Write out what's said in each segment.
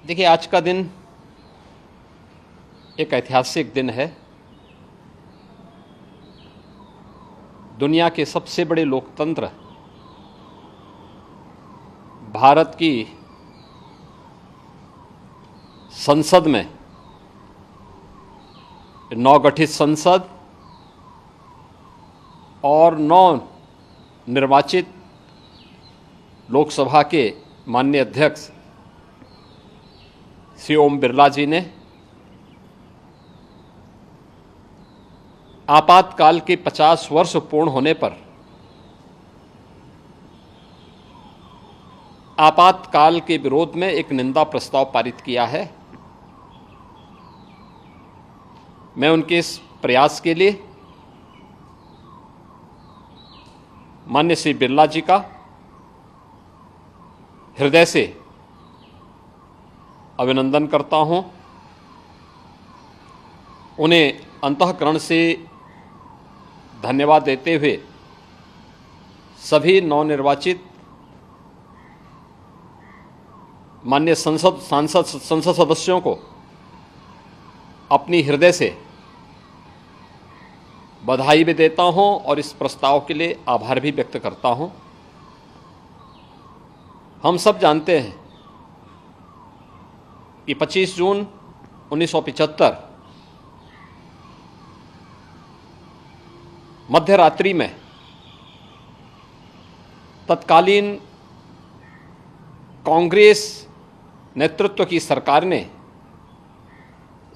देखिए, आज का दिन एक ऐतिहासिक दिन है। दुनिया के सबसे बड़े लोकतंत्र भारत की संसद में नवगठित संसद और नव निर्वाचित लोकसभा के माननीय अध्यक्ष श्री ओम बिरला जी ने आपातकाल के 50 वर्ष पूर्ण होने पर आपातकाल के विरोध में एक निंदा प्रस्ताव पारित किया है। मैं उनके इस प्रयास के लिए माननीय श्री बिरला जी का हृदय से अभिनंदन करता हूं। उन्हें अंतःकरण से धन्यवाद देते हुए सभी नवनिर्वाचित माननीय संसद सदस्यों को अपनी हृदय से बधाई भी देता हूं और इस प्रस्ताव के लिए आभार भी व्यक्त करता हूं। हम सब जानते हैं कि 25 जून 1975 मध्य रात्रि में तत्कालीन कांग्रेस नेतृत्व की सरकार ने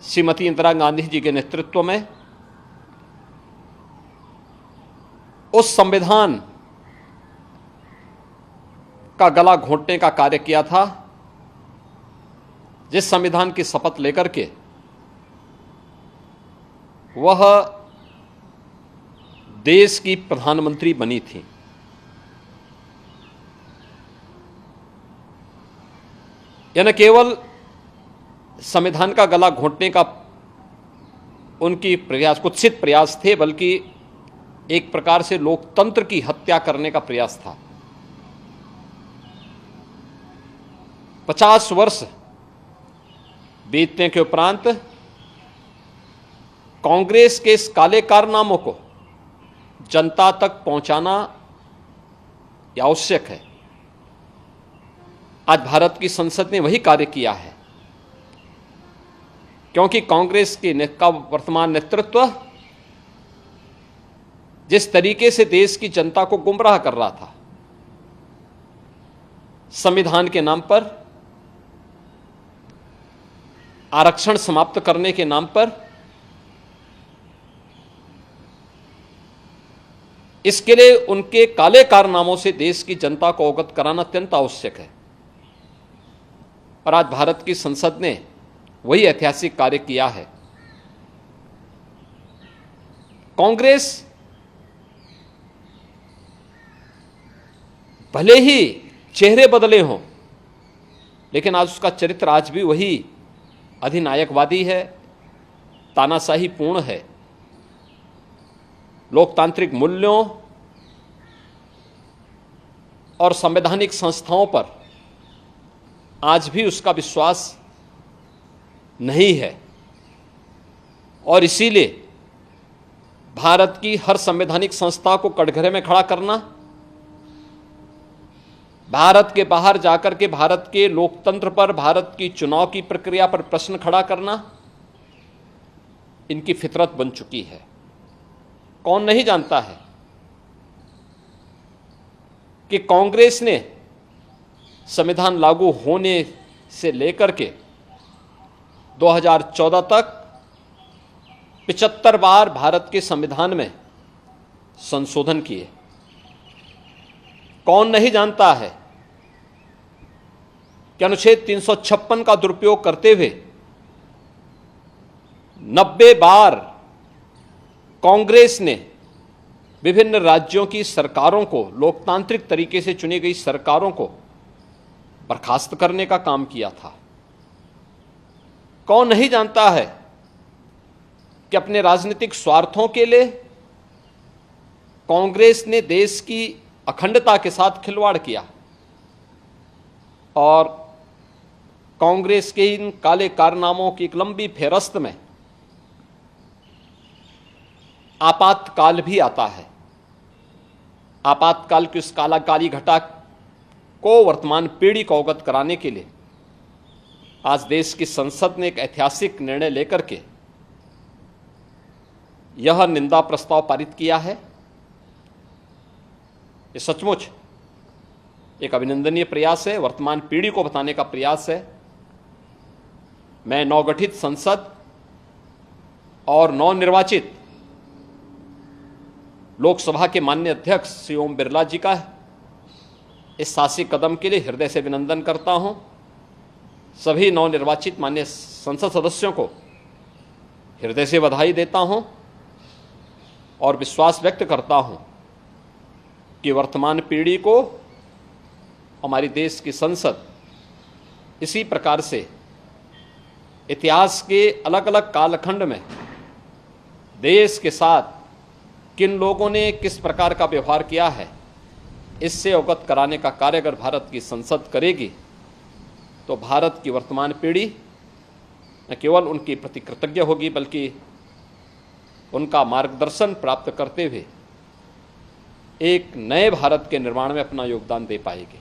श्रीमती इंदिरा गांधी जी के नेतृत्व में उस संविधान का गला घोंटने का कार्य किया था जिस संविधान की शपथ लेकर के वह देश की प्रधानमंत्री बनी थी। यह न केवल संविधान का गला घोंटने का उनकी कुत्सित प्रयास थे, बल्कि एक प्रकार से लोकतंत्र की हत्या करने का प्रयास था। 50 वर्ष बीतने के उपरांत कांग्रेस के इस काले कारनामों को जनता तक पहुंचाना आवश्यक है। आज भारत की संसद ने वही कार्य किया है, क्योंकि कांग्रेस का वर्तमान नेतृत्व जिस तरीके से देश की जनता को गुमराह कर रहा था, संविधान के नाम पर, आरक्षण समाप्त करने के नाम पर, इसके लिए उनके काले कारनामों से देश की जनता को अवगत कराना अत्यंत आवश्यक है। और आज भारत की संसद ने वही ऐतिहासिक कार्य किया है। कांग्रेस भले ही चेहरे बदले हों, लेकिन आज उसका चरित्र आज भी वही अधिनायकवादी है, तानाशाही पूर्ण है। लोकतांत्रिक मूल्यों और संवैधानिक संस्थाओं पर आज भी उसका विश्वास नहीं है। और इसीलिए भारत की हर संवैधानिक संस्था को कटघरे में खड़ा करना, भारत के बाहर जाकर के भारत के लोकतंत्र पर, भारत की चुनाव की प्रक्रिया पर प्रश्न खड़ा करना इनकी फितरत बन चुकी है। कौन नहीं जानता है कि कांग्रेस ने संविधान लागू होने से लेकर के 2014 तक 75 बार भारत के संविधान में संशोधन किए। कौन नहीं जानता है कि अनुच्छेद 356 का दुरुपयोग करते हुए 90 बार कांग्रेस ने विभिन्न राज्यों की सरकारों को, लोकतांत्रिक तरीके से चुनी गई सरकारों को बर्खास्त करने का काम किया था। कौन नहीं जानता है कि अपने राजनीतिक स्वार्थों के लिए कांग्रेस ने देश की अखंडता के साथ खिलवाड़ किया और कांग्रेस के इन काले कारनामों की एक लंबी फेहरिस्त में आपातकाल भी आता है। आपातकाल की उस काली घटा को वर्तमान पीढ़ी को अवगत कराने के लिए आज देश की संसद ने एक ऐतिहासिक निर्णय लेकर के यह निंदा प्रस्ताव पारित किया है। ये सचमुच एक अभिनंदनीय प्रयास है, वर्तमान पीढ़ी को बताने का प्रयास है। मैं नवगठित संसद और नवनिर्वाचित लोकसभा के माननीय अध्यक्ष श्री ओम बिरला जी का इस साहसिक कदम के लिए हृदय से अभिनंदन करता हूं। सभी नवनिर्वाचित माननीय संसद सदस्यों को हृदय से बधाई देता हूं और विश्वास व्यक्त करता हूं कि वर्तमान पीढ़ी को हमारी देश की संसद इसी प्रकार से इतिहास के अलग अलग कालखंड में देश के साथ किन लोगों ने किस प्रकार का व्यवहार किया है, इससे अवगत कराने का कार्य अगर भारत की संसद करेगी तो भारत की वर्तमान पीढ़ी न केवल उनके प्रति कृतज्ञ होगी बल्कि उनका मार्गदर्शन प्राप्त करते हुए एक नए भारत के निर्माण में अपना योगदान दे पाएगी।